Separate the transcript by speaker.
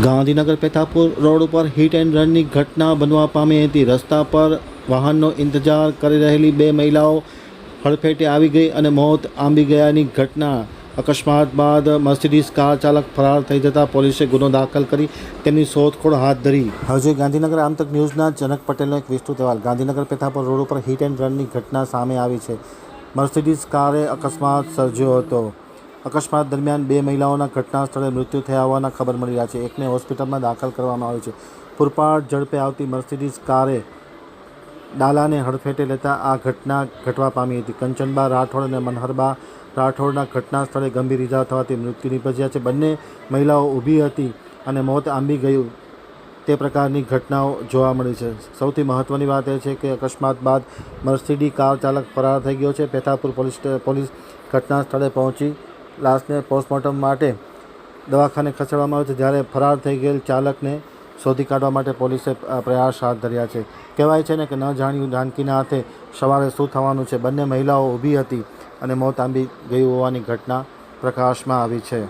Speaker 1: Gandhinagar Pethapur road ઉપર hit and રનની ઘટના બનવા પામી હતી। રસ્તા પર વાહનનો ઇંતજાર કરી રહેલી બે મહિલાઓ હડફેટે આવી ગઈ અને મોત આંબી ગયાની ઘટના। અકસ્માત બાદ મર્સિડીઝ કાર ચાલક ફરાર થઈ જતા પોલીસે ગુનો દાખલ કરી તેમની શોધખોળ હાથ ધરી। હવે ગાંધીનગર આમતક ન્યૂઝના જનક પટેલનો એક વિસ્તૃત અહેવાલ। ગાંધીનગર પેથાપુર રોડ ઉપર હિટ એન્ડ રનની ઘટના સામે આવી છે। મર્સિડીઝ કારે અકસ્માત સર્જ્યો હતો। અકસ્માત દરમિયાન બે મહિલાઓના ઘટના સ્થળે મૃત્યુ થયા હોવાના ખબર મળી રહ્યા છે। એકને હોસ્પિટલમાં દાખલ કરવામાં આવી છે। પૂરપાટ ઝડપે આવતી મર્સિડીઝ કારે ડાલાને હડફેટે લેતા આ ઘટના ઘટવા પામી હતી। કંચનબા રાઠોડ અને મનહરબા રાઠોડના ઘટના સ્થળે ગંભીર ઇજા થવાથી મૃત્યુ નિપજ્યા છે। બંને મહિલાઓ ઊભી હતી અને મોત આંબી ગયું તે પ્રકારની ઘટનાઓ જોવા મળી છે। સૌથી મહત્ત્વની વાત એ છે કે અકસ્માત બાદ મર્સિડીઝ કાર ચાલક ફરાર થઈ ગયો છે। પેથાપુર પોલીસ ઘટના સ્થળે પહોંચી લાશને પોસ્ટમોર્ટમ માટે દવાખાને ખસેડવામાં આવ્યો છે, જ્યારે ફરાર થઈ ગયેલ ચાલકને શોધી કાઢવા માટે પોલીસે પ્રયાસ હાથ ધર્યા છે। કહેવાય છે ને કે ન જાણ્યું જાનકીના હાથે સવારે શું થવાનું છે। બંને મહિલાઓ ઊભી હતી અને મોત આંબી ગયું હોવાની ઘટના પ્રકાશમાં આવી છે।